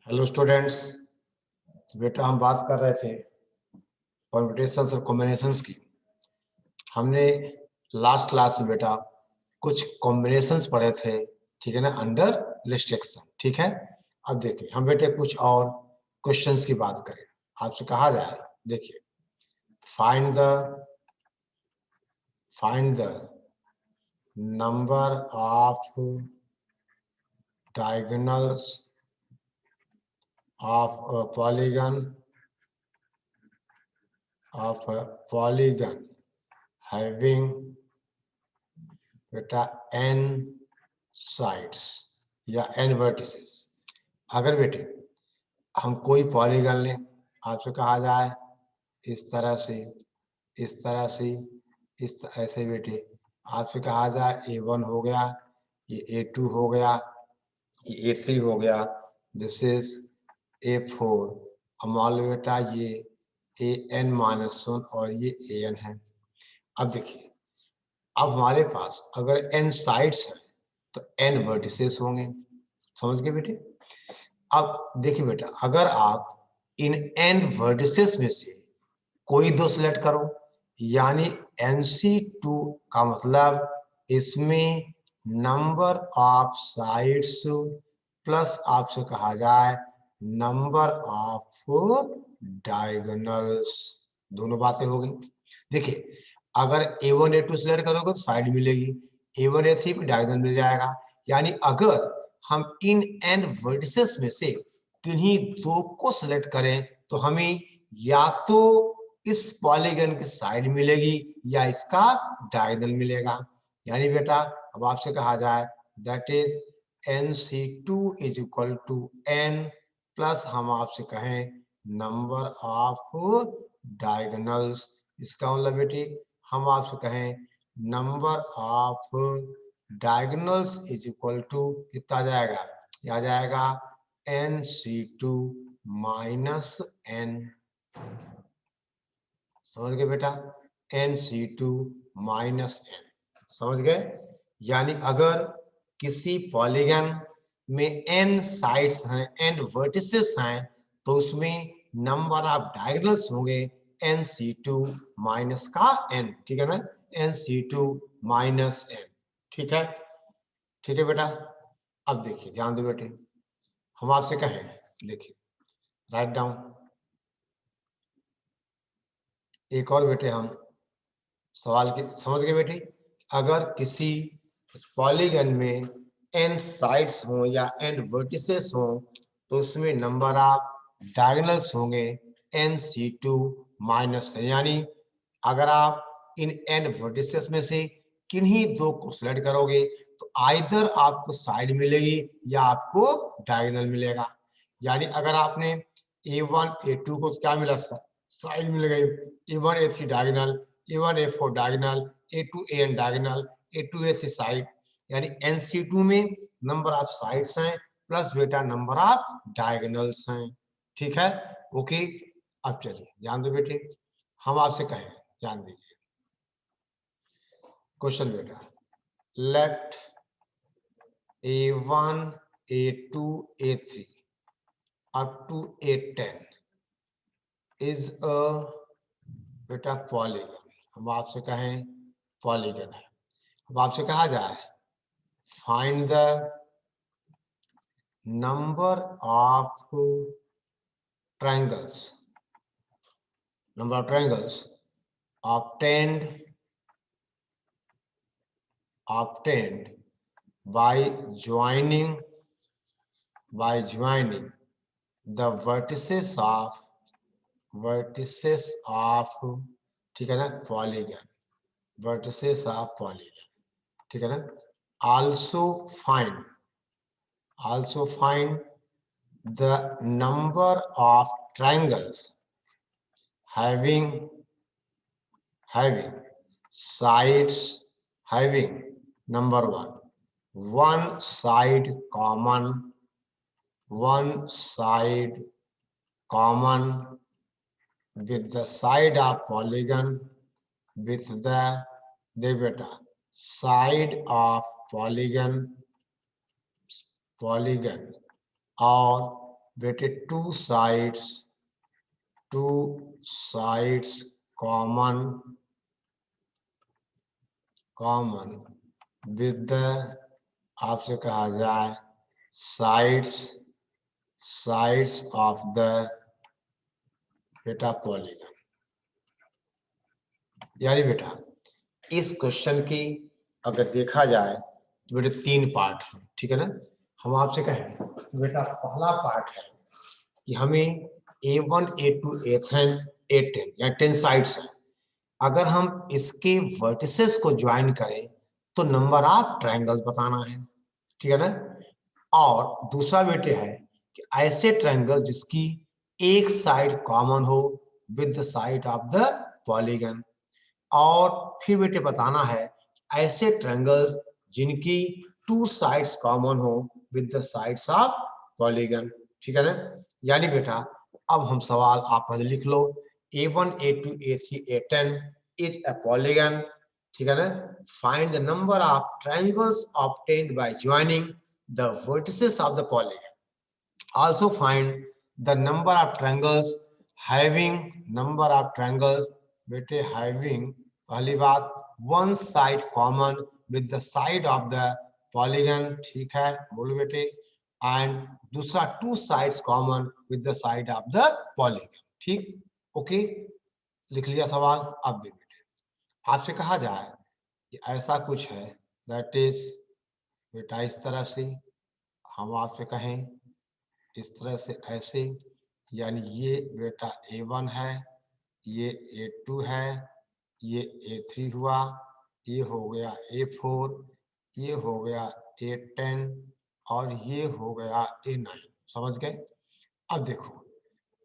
Hello students. बेटा हम बात कर रहे थे परम्यूटेशंस और कॉम्बिनेशंस की। हमने लास्ट क्लास में बेटा कुछ कॉम्बिनेशंस पढ़े थे, ठीक है ना, अंडर रिस्ट्रिक्शन। ठीक है, अब देखिए हम बेटे कुछ और क्वेश्चंस की बात करें। आपसे कहा जाए, देखिए, find the number of diagonals of polygon having बेटा n साइड्स या n वर्टिसेस। अगर बेटे हम कोई पॉलीगन लें, आपसे कहा जाए इस तरह से, इस तरह से, ऐसे बेटे आपसे कहा जाए a1 हो गया, ये a2 हो गया, ये a3 हो गया, दिस इज a4। अब मान लो बेटा ये an-1 और ये an है। अब देखिए, अब हमारे पास अगर n साइड्स हैं तो n वर्टिसेस होंगे। समझ गए बेटे? अब देखिए बेटा, अगर आप इन n वर्टिसेस में से कोई दो सिलेक्ट करो, यानी NC2 का मतलब इसमें नंबर ऑफ साइड्स प्लस आपसे कहा जाए नंबर ऑफ डायगोनल्स, दोनों बातें हो गई। देखिए, अगर A1 A2 सिलेक्ट करोगे तो साइड मिलेगी, A1 A3 पे डायगोनल मिल जाएगा। यानी अगर हम इन n वर्टिसेस में से किन्हीं दो को सिलेक्ट करें तो हमें या तो इस पॉलीगन की साइड मिलेगी या इसका डायगोनल मिलेगा। यानी बेटा अब आपसे कहा जाए that is NC2 is equal to n plus हम आपसे कहें नंबर ऑफ डायगोनल्स। इसका मतलब बेटी हम आपसे कहें number of diagonals is equal to कितना जाएगा, आ जाएगा NC2 माइनस n। समझ गए बेटा? NC2 माइनस n, समझ गए? यानी अगर किसी पॉलीगन में n साइड्स हैं, n वर्टिसेस हैं, तो उसमें नंबर ऑफ डायगोनल्स होंगे NC2 माइनस का n। ठीक है ना? NC2 minus n। ठीक है? ठीक है बेटा? अब देखिए, ध्यान दो बेटे, हम आपसे कहें, देखिए राइट डाउन एक और बेटे, हम सवाल की समझ गए बेटे? अगर किसी पॉलीगन में n साइड्स हो या n वर्टिसेस हो तो उसमें नंबर ऑफ डायगोनल्स होंगे NC2 माइनस। यानी अगर आप इन n वर्टिसेस में से किन्हीं दो को सिलेक्ट करोगे तो आइदर आपको साइड मिलेगी या आपको डायगोनल मिलेगा। यानी अगर आपने A1 A2 को क्या मिला, साइड मिल गई, A1 A3 diagonal, A1 A4 diagonal, A2 AN diagonal, A2 AC side. यानी NC2 में नंबर ऑफ साइड्स हैं प्लस बेटा नंबर ऑफ डायगोनल्स हैं। ठीक है? ओके। अब चलिए ध्यान दो बेटे, हम आपसे कहें, ध्यान दीजिए क्वेश्चन बेटा, let A1 A2 A3 up to A10 is a बेटा पॉलीगन। हम आपसे कहें पॉलीगन है। अब आपसे कहा जाए find the number of triangles, number of triangles obtained by joining the vertices of ठीक है ना पॉलीगन, vertices of polygon। ठीक है ना? also find the number of triangles having sides having number one side common with the side of polygon with the beta side of polygon or बेटे two sides common with the, आपसे कहा जाए sides of the बेटा polygon. यानी बेटा इस question की अगर देखा जाए तो बेटे 3 पार्ट हैं, ठीक है ना। हम आपसे कहें बेटा पहला पार्ट है कि हमें A1 A2 A3 A10 या 10 साइड्स है, अगर हम इसके वर्टिसेस को ज्वाइन करें तो नंबर ऑफ ट्रायंगल्स बताना है, ठीक है ना। और दूसरा बेटे है कि ऐसे ट्रायंगल जिसकी एक साइड कॉमन हो with the side of the polygon, और फिर बेटे बताना है ऐसे ट्रायंगल्स जिनकी 2 साइड्स कॉमन हो with the sides of polygon, ठीक है ना। यानी बेटा अब हम सवाल आप पहले लिख लो, A1 A2 A3 A10 is a polygon, ठीक है ना। Find the number of triangles obtained by joining the vertices of the polygon, also find the number of triangles बेटे having पहली बात one side common with the side of the polygon, ठीक है बोलो बेटे, and दूसरा two sides common with the side of the polygon, ठीक, okay लिख लिया सवाल। अब भी बेटे आपसे कहा जाए कि ऐसा कुछ है दैट इज बेटा इस तरह से, हम आपसे कहें इस तरह से ऐसे, यानी ये बेटा A1 है, ये A2 है, ये A3 हुआ, ये हो गया A4, ये हो गया A10 और ये हो गया A9, समझ गए। अब देखो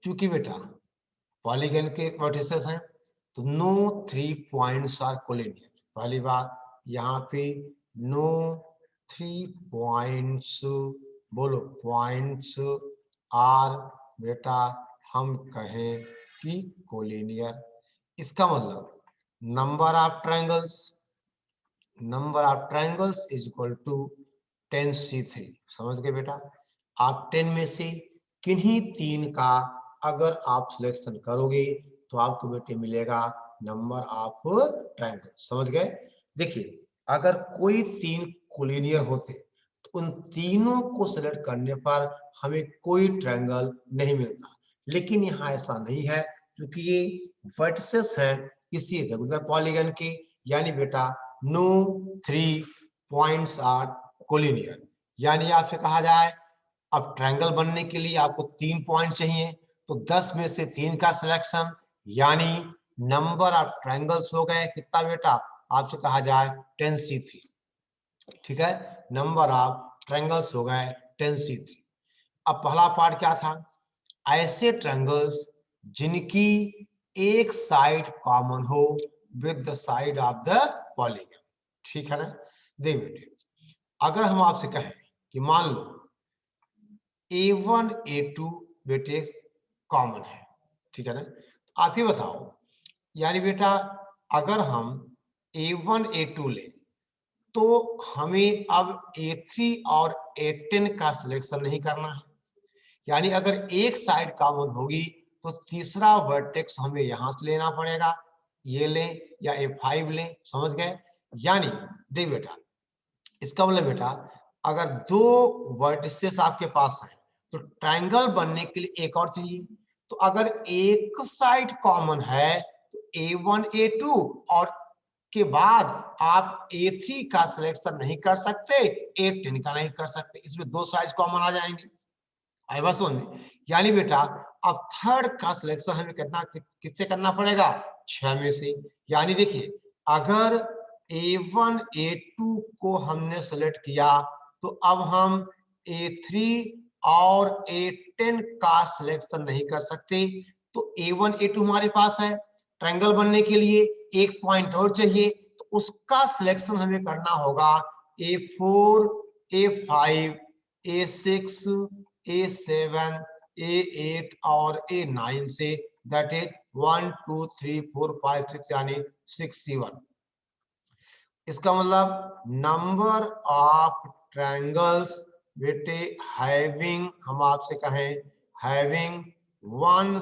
क्योंकि बेटा पॉलीगन के वर्टिसेस हैं तो नो 3 पॉइंट्स आर कोलिनियर, पहली बात यहाँ पे नो 3 पॉइंट्स, बोलो पॉइंट्स आर बेटा हम कहें कि कोलिनियर, इसका मतलब number of triangles is equal to 10C3, समझ गए बेटा। आप 10 में से किन्हीं 3 का अगर आप सिलेक्शन करोगे तो आपको बेटे मिलेगा नंबर ऑफ ट्रायंगल, समझ गए। देखिए अगर कोई 3 कोलिनियर होते तो उन तीनों को सिलेक्ट करने पर हमें कोई ट्रायंगल नहीं मिलता, लेकिन यहाँ ऐसा नहीं है क्योंकि ये वर्टिसेस हैं किसी रेगुलर पॉलीगन के, यानी बेटा नो 3 पॉइंट्स आर कोलिनियर। यानी आपसे कहा जाए अब ट्रायंगल बनने के लिए आपको 3 पॉइंट चाहिए तो 10 में से 3 का सिलेक्शन, यानी नंबर ऑफ ट्रायंगल्स हो गए कितना बेटा, आपसे कहा जाए 10C3, ठीक है, नंबर ऑफ ट्रायंगल्स हो गए 10C3। अब पहला पार्ट क्या था, ऐसे ट्रायंगल्स जिनकी एक साइड कॉमन हो with the side of the polygon, ठीक है ना। देख बेटे अगर हम आपसे कहें कि मान लो A1 A2 बेटे कॉमन है, ठीक है ना, आप ही बताओ, यानी बेटा अगर हम A1 A2 ले तो हमें अब A3 और A10 का सिलेक्शन नहीं करना है, यानी अगर एक साइड कॉमन होगी तो तीसरा वर्टेक्स हमें यहां से लेना पड़ेगा, ये लें या A5 लें, समझ गए। यानी देख बेटा इसका मतलब बेटा अगर 2 वर्टिसेस आपके पास है तो ट्रायंगल बनने के लिए एक और चाहिए, तो अगर एक साइड कॉमन है तो A1 A2 और के बाद आप A3 का सिलेक्शन नहीं कर सकते, A10 का नहीं कर सकते, इसमें 2 साइड कॉमन आ जाएंगे, आई बात समझ में। यानी बेटा अब थर्ड का सिलेक्शन हमें करना किससे करना पड़ेगा, 6 में से। यानी देखिए अगर A1 A2 को हमने सेलेक्ट किया तो अब हम A3 और A10 का सिलेक्शन नहीं कर सकते, तो A1 A2 हमारे पास है, ट्रायंगल बनने के लिए एक पॉइंट और चाहिए तो उसका सिलेक्शन हमें करना होगा A4 A5 A6 A7 A8 और A9 से, दैट इज 1 2 3 4 5 6 यानी 6C1। इसका मतलब नंबर ऑफ ट्रायंगल्स बेटे हैविंग हम आपसे कहें having one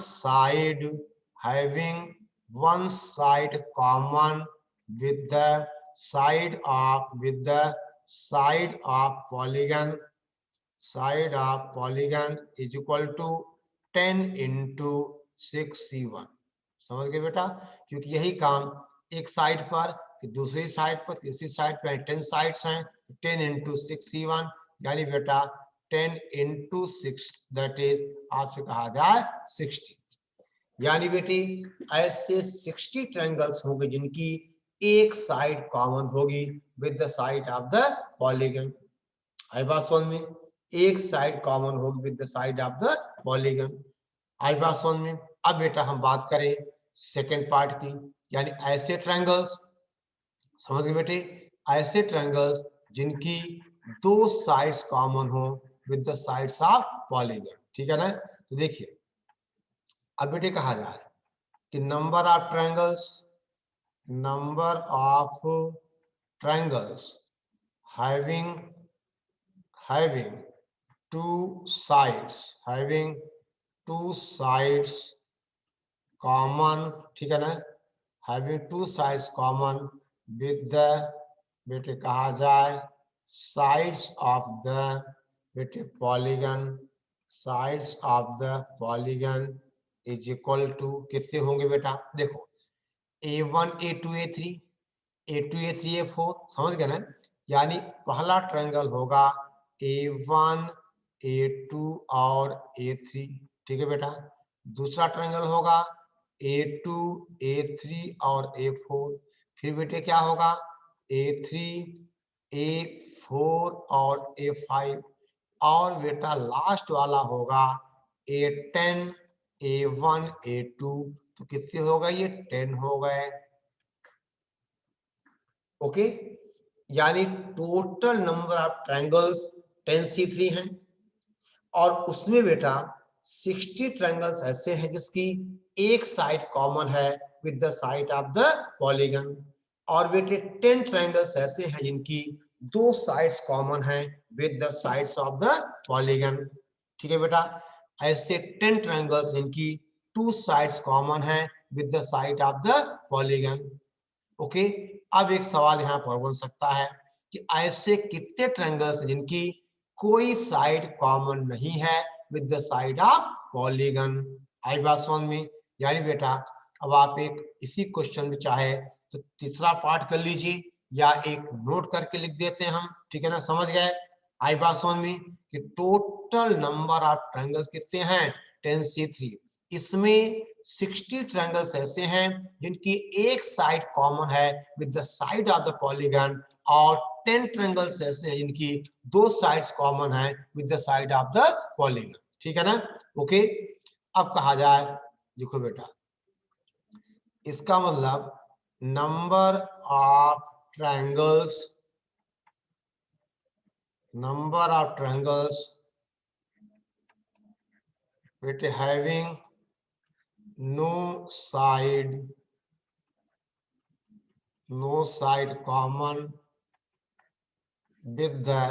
side common with the side of polygon is equal to 10 into 6c1। समझ गए बेटा? क्योंकि यही काम एक साइड पर कि दूसरी साइड पर तीसरी साइड पर 10 साइड्स हैं, 10 into 6c1 यानी बेटा 10 into 6 दैट इज आपसे कहा जाए 60। यानी बेटी ऐसे 60 ट्रायंगल्स होंगे जिनकी एक साइड कॉमन होगी with the side of the polygon. आई बात समझ में? एक साइड कॉमन होगी with the side of the polygon. आई बात समझ में? अब बेटा हम बात करें सेकेंड पार्ट की, यानी ऐसे ट्रायंगल्स, समझ गए बेटे, ऐसे ट्रायंगल्स जिनकी दो साइड्स कॉमन हो with the sides of polygon. ठीक है ना? तो देखिए अब बेटे कहा जाए कि number of triangles having two sides common, ठीक है ना, having two sides common with the बेटे कहा जाए sides of the बेटे polygon is equal to किससे होंगे बेटा? देखो a1 a2 a3 a2 a3 a4, समझ गए ना? यानी पहला ट्रायंगल होगा a1 a2 और a3, ठीक है बेटा। दूसरा ट्रायंगल होगा a2 a3 और a4, फिर बेटे क्या होगा a3 a4 और a5, और बेटा लास्ट वाला होगा a10 a1 a2। तो किससे होगा? ये 10 हो गए। ओके, यानी total number of triangles 10c3 हैं, और उसमें बेटा 60 ट्रायंगल्स ऐसे हैं जिसकी एक साइड कॉमन है with the side of the polygon, और बेटे 10 ट्रायंगल्स ऐसे हैं जिनकी दो साइड्स कॉमन हैं with the sides of the polygon. ठीक है बेटा, ऐसे 10 ट्रायंगल्स जिनकी टू साइड्स कॉमन हैं with the side of the polygon. Okay, अब एक सवाल यहाँ पर बन सकता है कि ऐसे कितने ट्रायंगल्स जिनकी कोई साइड कॉमन नहीं है with the side of polygon. आई बात समझ में? यानी बेटा अब आप एक इसी क्वेश्चन में चाहे तो तीसरा पार्ट कर लीजिए या एक नोट करके लिख देते हैं हम, ठीक है ना? समझ गए? आई बात समझ में कि टोटल नंबर ऑफ ट्रायंगल्स कितने हैं? 10c3। इसमें 60 ट्रायंगल्स ऐसे हैं जिनकी एक साइड कॉमन है with the side of the polygon, और 10 ट्रायंगल्स ऐसे हैं जिनकी दो साइड्स कॉमन है with the side of the polygon. ठीक है ना? ओके, अब कहा जाए, देखो बेटा इसका मतलब नंबर ऑफ ट्रायंगल्स बेटे having no side common with the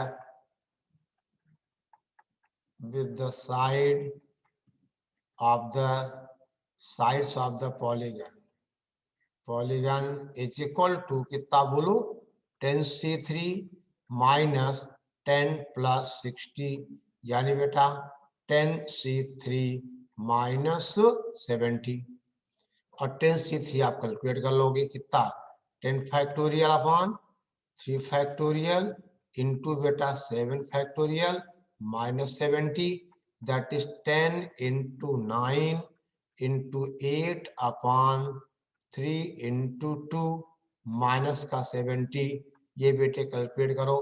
sides of the polygon is equal to कितना बोलो? 10c3 minus 10 plus 60, यानी बेटा 10c3 minus 70, और 10c3 आप कैलकुलेट कर लोगे कितना? 10 फैक्टोरियल अपॉन 3 फैक्टोरियल इंटू बेटा 7 factorial minus 70, that is 10 into 9 into 8 upon 3 into 2 minus का 70। ये बेटे कैलकुलेट करो,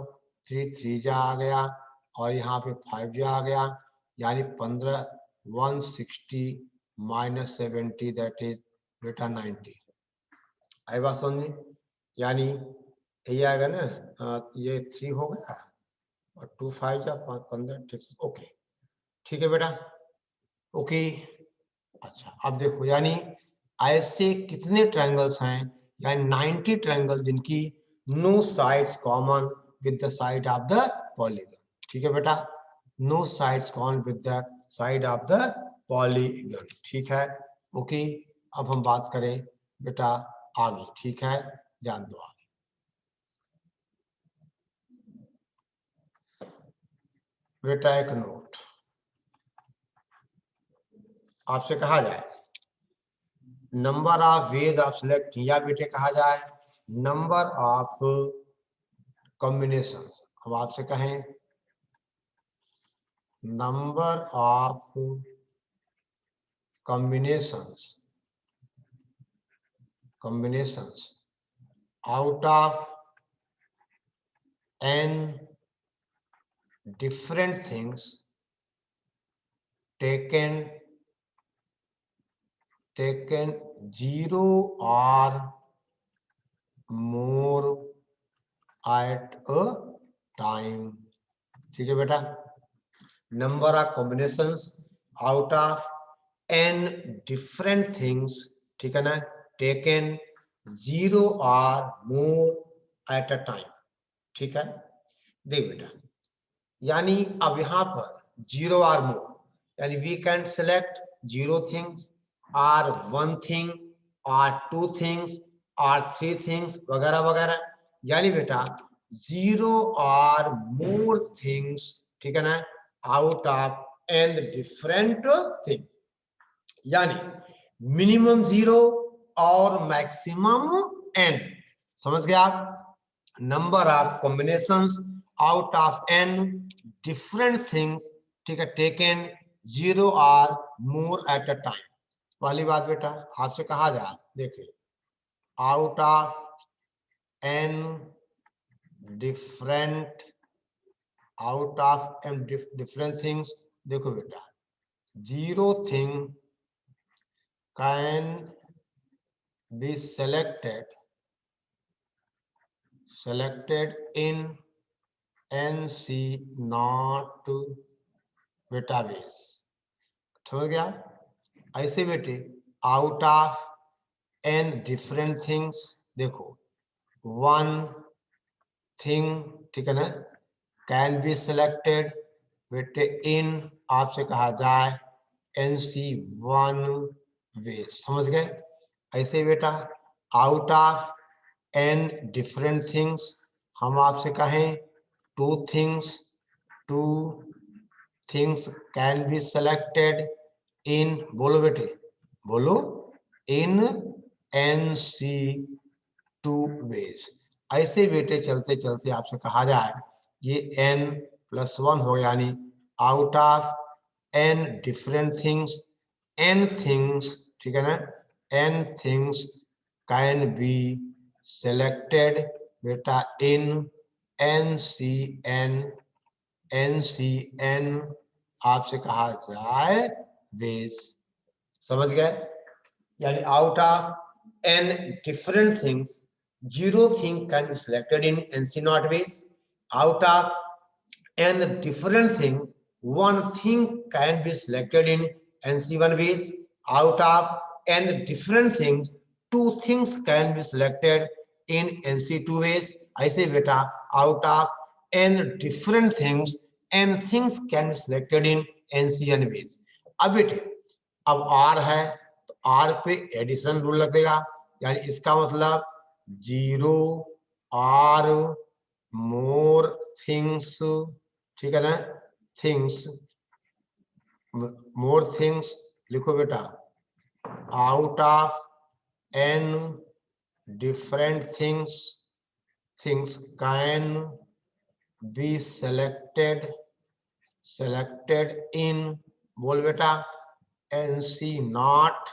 3 3 जा आ गया और यहाँ पे 5 जा आ गया, यानी 15 160 माइनस 70 दैट इज बेटा 90। आई बात समझ? यानी ये आएगा ना, ये 3 हो गया और 2 5 जा 15, ठीक। ओके, ठीक है बेटा, ओके। अच्छा अब देखो, यानी ऐसे कितने ट्रायंगल्स हैं? यानी 90 ट्रायंगल जिनकी no sides common with the side of the polygon. ठीक है बेटा, no sides common with the side of the polygon. ठीक है, ओके। अब हम बात करें बेटा आगे। ठीक है, ध्यान दो आगे। बेटा एक नोट, आपसे कहा जाए number of ways of select, या बेटे कहा जाए नंबर ऑफ कॉम्बिनेशन। अब आपसे कहें number of combinations out of n different things taken 0 or more at a time। ठीक है बेटा, number of combinations out of n different things, ठीक है ना, taken 0 or more at a time। ठीक है, देख बेटा, यानी अब यहां पर 0 or more, यानी वी कैन सेलेक्ट 0 थिंग्स और 1 थिंग और 2 थिंग्स और 3 थिंग्स वगैरह वगैरह, यानी बेटा 0 और मोर थिंग्स, ठीक है ना, out of N different thing, यानी मिनिमम 0 और मैक्सिमम n। समझ गए आप? Number of combinations out of n different things, ठीक है, टेकन 0 और मोर एट अ टाइम। पहली बात बेटा आपसे कहा जाए, देखिए out of n different things, देखो बेटा 0 thing can B selected in NC not database। समझ गया? ऐसे बेटे out of n different things, देखो 1 थिंग, ठीक है ना, कैन बी सिलेक्टेड बेटे इन, आपसे कहा जाए NC 1 वे। समझ गए? ऐसे बेटा out of n different things, हम आपसे कहें 2 things can be selected in, बोलो बेटे, बोलो, इन NC 2 वेज। ऐसे बेटे चलते चलते आपसे कहा जाए ये n+1 हो, यानी out of n different things, n things, ठीक है ना, n things can be selected बेटा इन NCN आपसे कहा जाए वेज। समझ गए? यानी out of n different things 0 thing can be selected in NC nought ways. Out of n different thing 1 thing can be selected in NC 1 ways। Out of n different things 2 things can be selected in NC 2 ways। ऐसे बेटा out of n different things n things can be selected in NC n ways। अब बेटे अब r है तो r पे addition rule लगेगा, यानी इसका मतलब 0 or more things, ठीक है ना, थिंग्स, मोर थिंग्स, लिखो बेटा out of n different things can be selected इन, बोल बेटा NC not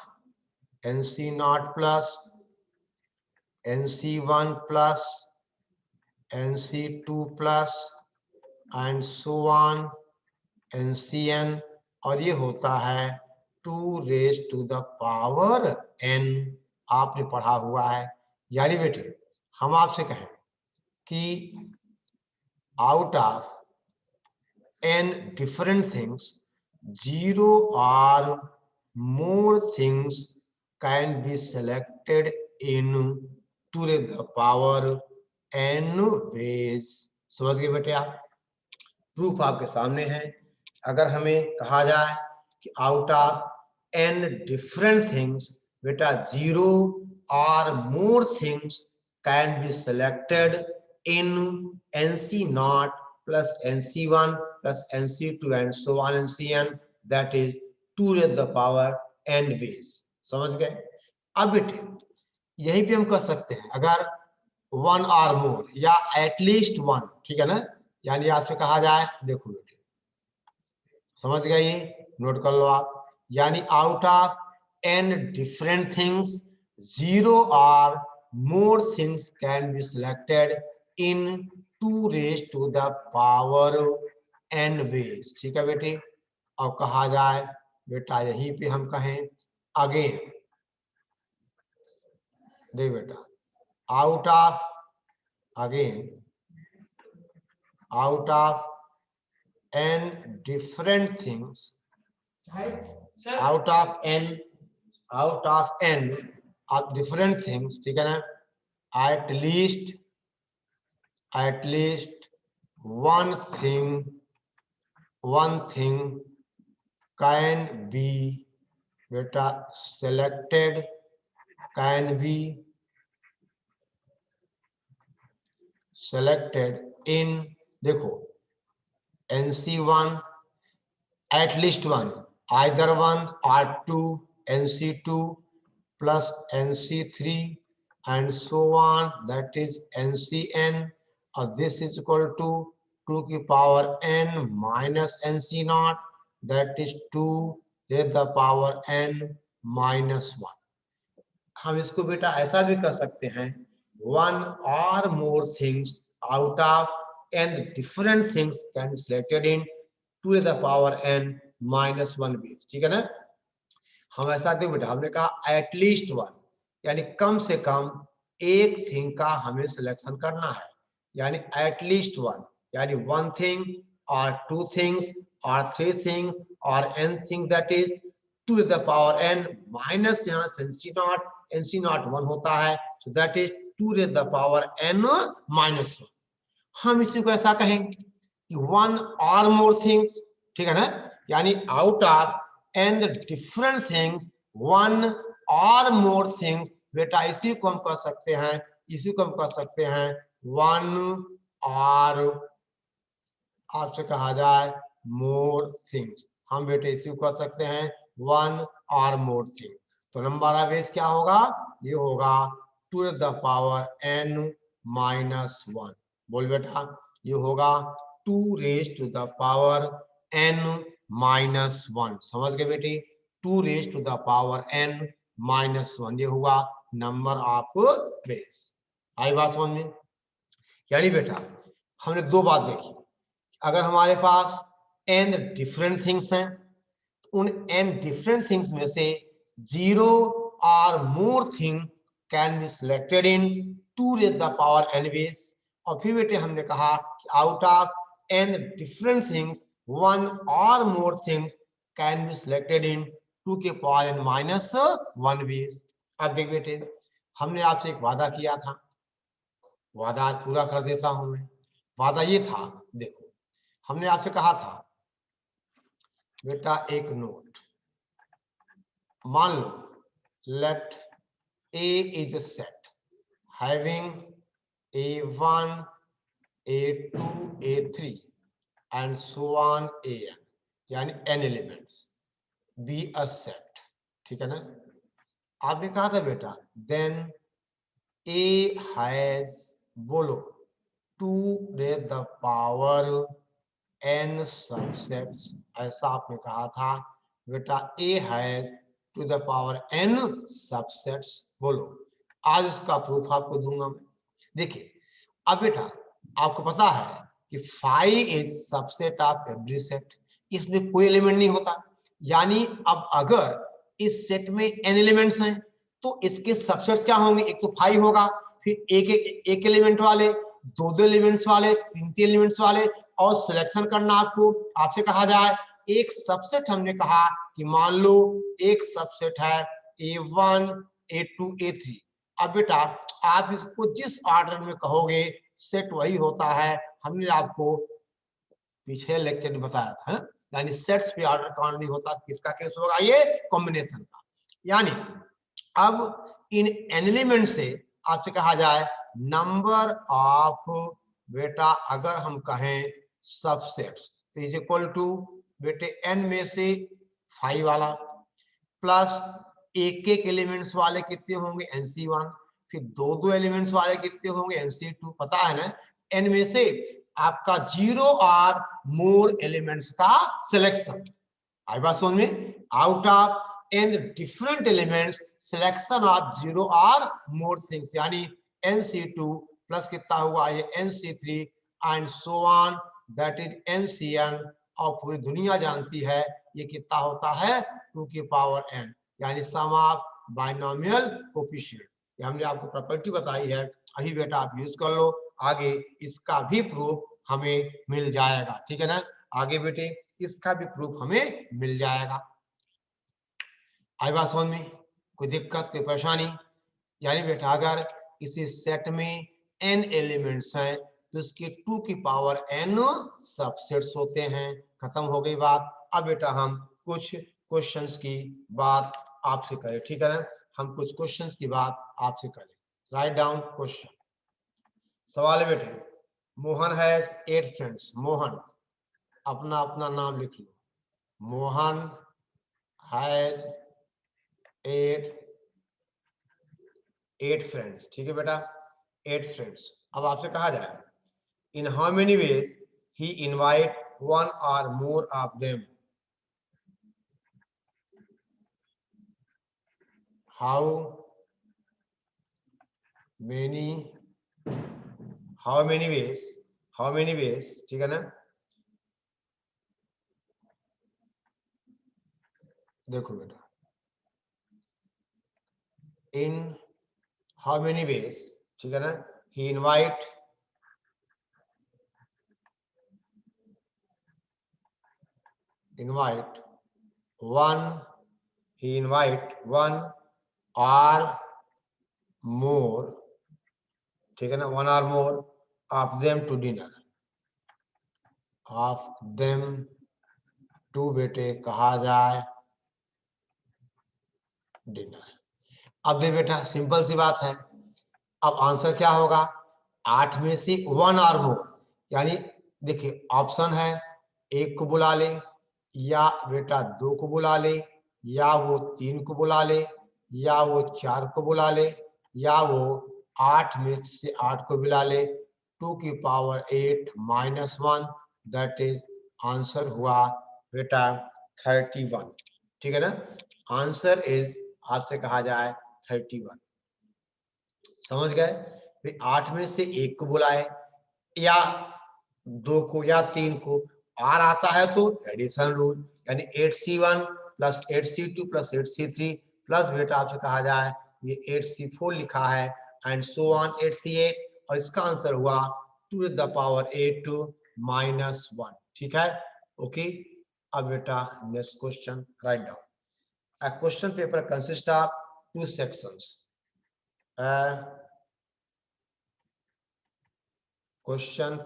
plus NC 1 plus NC 2 plus and so on NCN, और ये होता है 2 raised to the power n। आपने पढ़ा हुआ है। यानी बेटे हम आपसे कहें कि out of n different things 0 or more things can be selected in 2 raised to the power n ways। समझ गए बेटे आप? प्रूफ आपके सामने है। अगर हमें कहा जाए कि out of n different things बेटा 0 or more things can be selected in NC0 plus NC1 plus NC2 and so on and Cn, that is 2 raised the power n ways. समझ गए? अब बेटे यही पे हम कर सकते हैं अगर 1 or more या एटलीस्ट 1, ठीक है ना, यानी आपसे कहा जाए, देखो बेटे समझ गए, ये नोट कर लो आप, यानी out of n different things 0 or more things can be selected in 2 raised to the power n ways. ठीक है बेटे, और कहा जाए बेटा यहीं पे हम कहें अगेन, देख बेटा out of again out of n different things, out of n of different things, ठीक है ना, at least one thing can be बेटा selected, can be selected in, देखो NC1 at least one, either 1 or 2, NC2 plus NC3 and so on, that is NCn, or this is equal to 2 की power n minus NC0, that is 2 raised the power n minus 1. हम इसको बेटा ऐसा भी कर सकते हैं, 1 or more things out of n different things can be selected in 2 to the power n minus 1 ways. ठीक है ना, हम ऐसा देखो बेटा, हमने कहा एटलीस्ट 1, यानी कम से कम एक थिंग का हमें सिलेक्शन करना है, यानी एटलीस्ट 1, यानी 1 थिंग और 2 थिंग्स और 3 थिंग्स और n things, that is 2 to the power n minus यहाँ NC0 1 होता है, so that is 2 to the power n minus 1. हम इसी को ऐसा कहेंगे कि 1 or more things, ठीक है ना, यानी out of n different things 1 or more things, बेटा इसी को हम कर सकते हैं, 1 और आपसे कहा जाए मोर थिंग्स, हम बेटे इसी को कर सकते हैं 1 और मोर थिंग, तो नंबर ऑफ वेज क्या होगा, ये होगा 2 to the power n minus 1. बोल बेटा, ये होगा 2 raised to the power n minus 1. समझ गए बेटी, 2 raised to the power n minus 1, ये हुआ नंबर ऑफ वेज. आई बात समझ में? यानी बेटा हमने दो बात देखी, अगर हमारे पास n डिफरेंट थिंग्स हैं, उन n डिफरेंट थिंग्स में से 0 और more thing can be selected in 2 raised the power n ways. और फिर बेटे हमने कहा कि out of n different things 1 और more things can be selected इन 2 के पावर n minus 1 ways. अब देख बेटे, हमने आपसे एक वादा किया था, वादा आज पूरा कर देता हूं मैं. वादा ये था, देखो हमने आपसे कहा था बेटा एक नोट, मान लो late A is a set having A1, A2, A3 and so on An, यानी n elements be a set. ठीक है ना, आपने कहा था बेटा then A has, बोलो 2 raised the power n subsets, ऐसा आपने कहा था बेटा A has to the power n subsets. बोलो, आज इसका प्रूफ आपको दूंगा मैं. देखिए अब बेटा आपको पता है कि phi is subset of every set, इसमें कोई एलिमेंट नहीं होता, यानी अब अगर इस सेट में n एलिमेंट्स हैं तो इसके सबसेट्स क्या होंगे, एक तो phi होगा, फिर एक एलिमेंट वाले, दो एलिमेंट्स वाले, तीन एलिमेंट्स वाले, और सिलेक्शन करना आपको, आपसे कहा जाए एक सबसेट, हमने कहा कि मान लो एक सबसेट है A1, A2, A3. अब बेटा आप इसको जिस ऑर्डर में कहोगे सेट वही होता है, हमने आपको पिछले लेक्चर में बताया था. यानी सेट्स पे ऑर्डर काउंट नहीं होता, किसका केस होगा ये कॉम्बिनेशन का। यानी अब इन एन एलिमेंट से आपसे कहा जाए नंबर ऑफ बेटा अगर हम कहें सबसेट्स तो इज इक्वल टू बेटे एन में से 5 वाला प्लस एक एक एलिमेंट्स वाले कितने होंगे NC1, फिर दो दो एलिमेंट्स वाले कितने होंगे NC2, पता है ना। एन में से आपका 0 और मोर एलिमेंट्स का सिलेक्शन, आई बात समझ में, out of n different elements selection of 0 or more things, यानी NC2 प्लस कितना हुआ ये NC3 and so on that is NCN। और पूरी दुनिया जानती है ये कितना होता है 2 की पावर n, यानी सम ऑफ बाइनोमियल कोफिशिएंट। ये हमने आपको प्रॉपर्टी बताई है, अभी बेटा आप यूज कर लो, आगे इसका भी प्रूफ हमें मिल जाएगा, ठीक है ना। आगे बेटे इसका भी प्रूफ हमें मिल जाएगा। आई बात समझ में, कोई दिक्कत कोई परेशानी। यानी बेटा अगर किसी सेट में n एलिमेंट्स हैं तो इसके 2 की पावर n सबसेट्स होते हैं। खत्म हो गई बात। अब बेटा हम कुछ क्वेश्चंस की बात आपसे करें, ठीक है ना। हम कुछ क्वेश्चंस की बात आपसे करें। Write down question. सवाल है बेटे, मोहन हैज 8 फ्रेंड्स। मोहन, अपना अपना नाम लिख लो। मोहन हैज 8 फ्रेंड्स, ठीक है बेटा, 8 फ्रेंड्स। अब आपसे कहा जाए in how many ways he invite 1 or more of them। How many ways, ठीक है ना। देखो बेटा, इन हाउ मेनी वेज, ठीक है ना, ही इनवाइट one or more, ठीक है ना, 1 or more of them to dinner। of them to बेटे कहा जाए डिनर। अब दे बेटा सिंपल सी बात है, अब आंसर क्या होगा, 8 में से 1 और मोर, यानी देखिए ऑप्शन है 1 को बुला ले, या बेटा 2 को बुला ले, या वो 3 को बुला ले, या वो 4 को बुला ले, या वो 8 में से 8 को बुला ले। 2 की power 8 minus 1, that is answer हुआ बेटा 31, ठीक है ना। आंसर इज आपसे कहा जाए 31। समझ गए। 8 में से 1 को बुलाए, या 2 को, या 3 को, आर आता है तो एडिशन रूल, यानी 8C1 plus 8C2 plus 8C3 plus बेटा आपसे कहा जाए ये 8C4 लिखा है एंड सो ऑन 8C8, और इसका आंसर हुआ 2 टू द पावर 8 माइनस 1, ठीक है। ओके, अब बेटा next question write down. A question paper consists of 2 sections. A question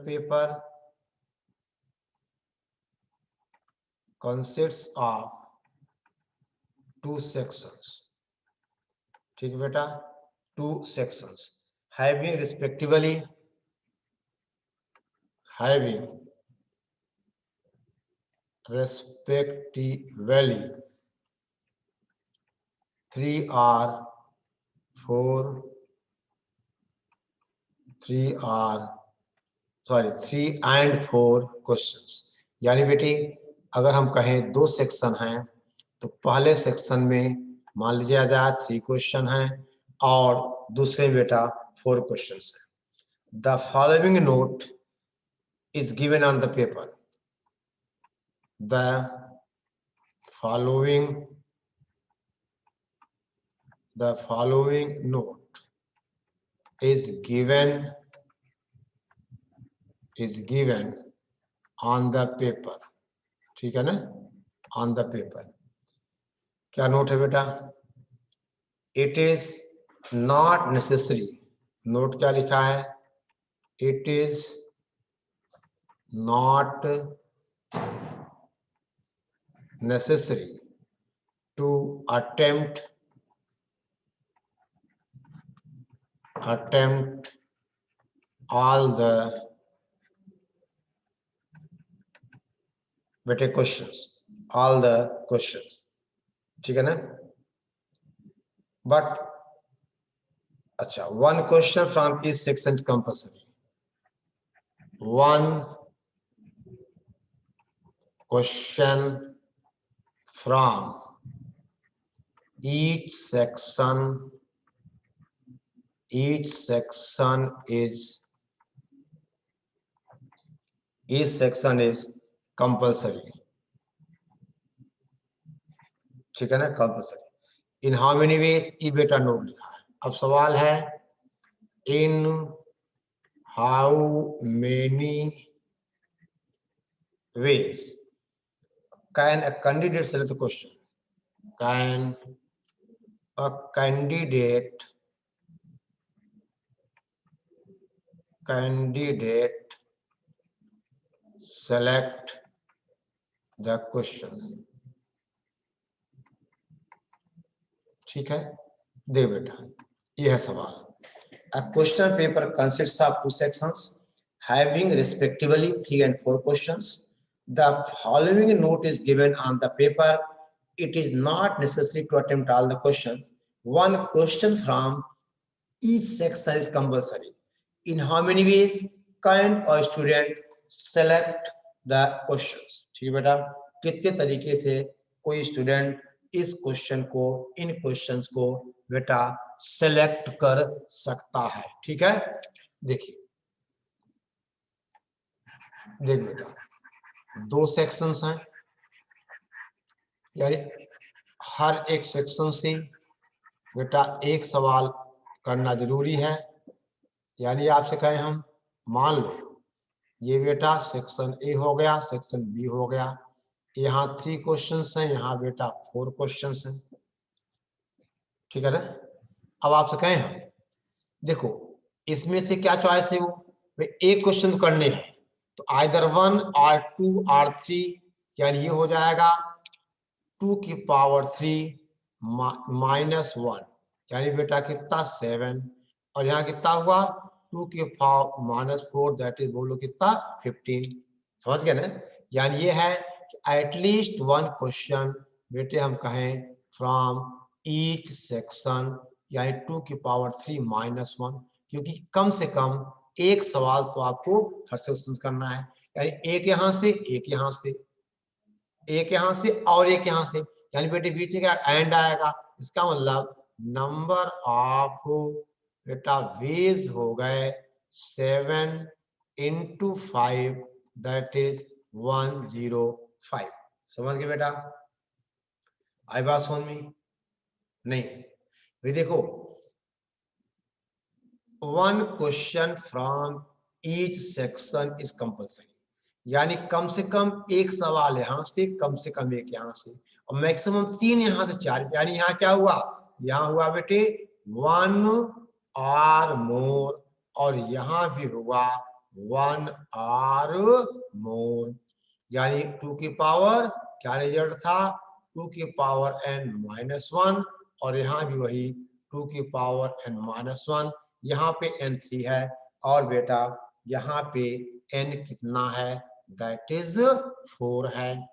paper consists of 2 sections, ठीक है बेटा, 2 sections having respectively 3 and 4 questions. यानी बेटी अगर हम कहें 2 सेक्शन हैं तो पहले सेक्शन में मान लीजिए जाए 3 क्वेश्चन हैं और दूसरे में बेटा 4 क्वेश्चंस हैं। The following note is given on the paper. The following note is given on the paper, ठीक है ना, on the paper। क्या नोट है बेटा, it is not necessary. Note क्या लिखा है, it is not necessary to attempt all the बेटे questions, all the questions, ठीक है ना? But अच्छा, one question from each section is compulsory. One question from each section is compulsory. ठीक है ना? Compulsory. In how many ways? ये बेटा नोट लिखा है. अब सवाल है in how many ways can a candidate select the question? Can a candidate select the questions? ठीक है, दे बेटा, यह है सवाल. A question paper consists of two sections having respectively 3 and 4 questions. The following note is given on the paper. It is not necessary to attempt all the questions. One question from each section is compulsory. In how many ways can a student select the questions? ठीक है बेटा, कितने तरीके से कोई student इस question को, इन questions को बेटा सेलेक्ट कर सकता है. ठीक है, देखिए, देख बेटा, 2 सेक्शंस हैं, यानी हर एक सेक्शन से बेटा एक सवाल करना जरूरी है. यानी आपसे कहें हम, मान लो ये बेटा सेक्शन ए हो गया, सेक्शन बी हो गया, यहाँ 3 क्वेश्चंस हैं, यहाँ बेटा 4 क्वेश्चंस हैं. ठीक है ना? अब आपसे कहें हम, देखो इसमें से क्या चॉइस है, वो एक क्वेश्चन करने हैं, तो आइदर 1 और 2 और 3, यानी ये हो जाएगा 2 की पावर 3 माइनस 1, यानी बेटा कितना 7, और यहाँ कितना हुआ 2 की पावर माइनस 4, दैट इज बोलो कितना 15. समझ गए ना? यानी ये है कि एटलीस्ट 1 क्वेश्चन बेटे हम कहें फ्रॉम ईच सेक्शन, यानी 2 की पावर 3 माइनस 1, क्योंकि कम से कम एक सवाल तो आपको हर सेक्शन करना है. यानी एक यहाँ से, एक यहाँ से, एक यहाँ से और एक यहाँ से, यानी बेटे बीच में क्या एंड आएगा. इसका मतलब नंबर ऑफ बेटा वेज हो गए 7 into 5, दैट इज 105. समझ गए बेटा? आई बात समझ में? नहीं भी देखो, 1 question from each section is compulsory, यानी कम से कम एक सवाल यहाँ से, कम से कम एक यहाँ से, और मैक्सिमम 3 यहाँ से 4. यानी यहाँ क्या हुआ, यहाँ हुआ बेटे 1 और मोर, और यहाँ भी हुआ 1 और मोर, यानी 2 की पावर क्या रिजल्ट था 2 की पावर n माइनस 1, और यहाँ भी वही 2 की पावर n माइनस 1. यहाँ पे n3 है, और बेटा यहाँ पे n कितना है, दैट इज 4 है.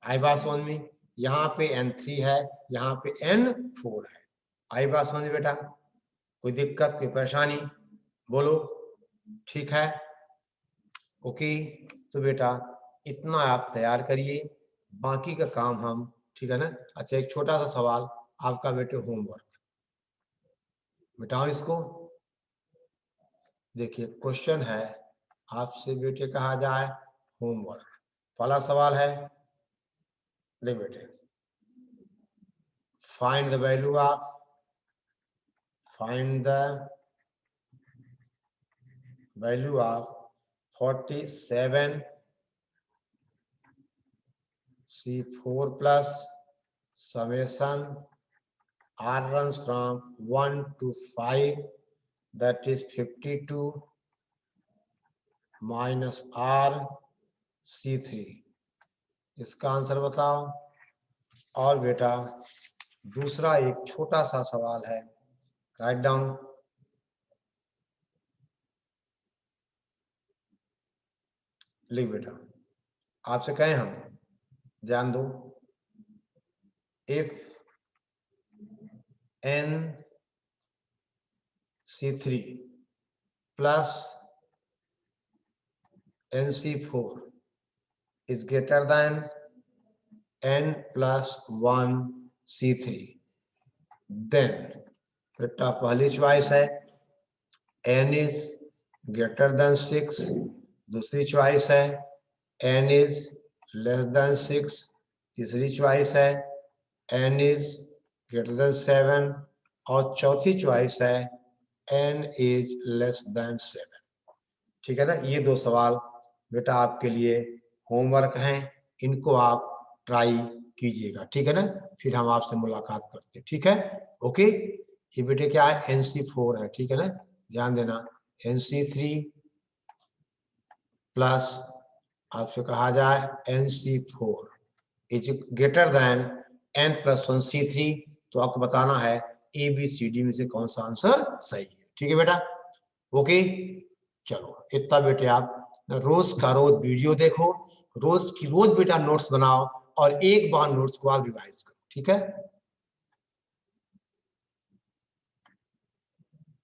आई बात समझ में? यहाँ पे n3 है, यहाँ पे n4 है. आई बात समझ में बेटा? कोई दिक्कत, कोई परेशानी बोलो? ठीक है, ओके. तो बेटा इतना आप तैयार करिए, बाकी का काम हम, ठीक है ना? अच्छा, एक छोटा सा सवाल आपका बेटे होमवर्क, मिटाओ इसको. देखिए क्वेश्चन है, आपसे बेटे कहा जाए होमवर्क. पहला सवाल है, देख बेटे, find the value of, find the value of 47 C4 plus summation R runs from 1 to 5, that is 52 minus R C3। इसका आंसर बताओ। और बेटा दूसरा एक छोटा सा सवाल है, राइट डाउन। लिख बेटा, आपसे कहें हम, ध्यान दो। If NC3 plus NC4 is greater than N plus 1 C3, then बेटा पहली चॉइस है N is greater than 6, दूसरी चॉइस है N is less than 6, तीसरी चॉइस है N is greater than 7, और चौथी चॉइस है N is less than 7। ठीक है ना। ये दो सवाल बेटा आपके लिए होमवर्क हैं, इनको आप ट्राई कीजिएगा, ठीक है ना। फिर हम आपसे मुलाकात करते हैं, ठीक है। ओके, ये बेटे क्या है, NC4 है, ठीक है ना। ध्यान देना, NC3 प्लस आपसे कहा जाए NC4 is greater than N plus 1 C3। तो आपको बताना है ABCD में से कौन सा आंसर सही है, ठीक है बेटा। ओके, चलो इतना बेटे आप रोज का रोज वीडियो देखो, रोज की रोज बेटा नोट्स बनाओ, और एक बार नोट्स को आप रिवाइज करो, ठीक है।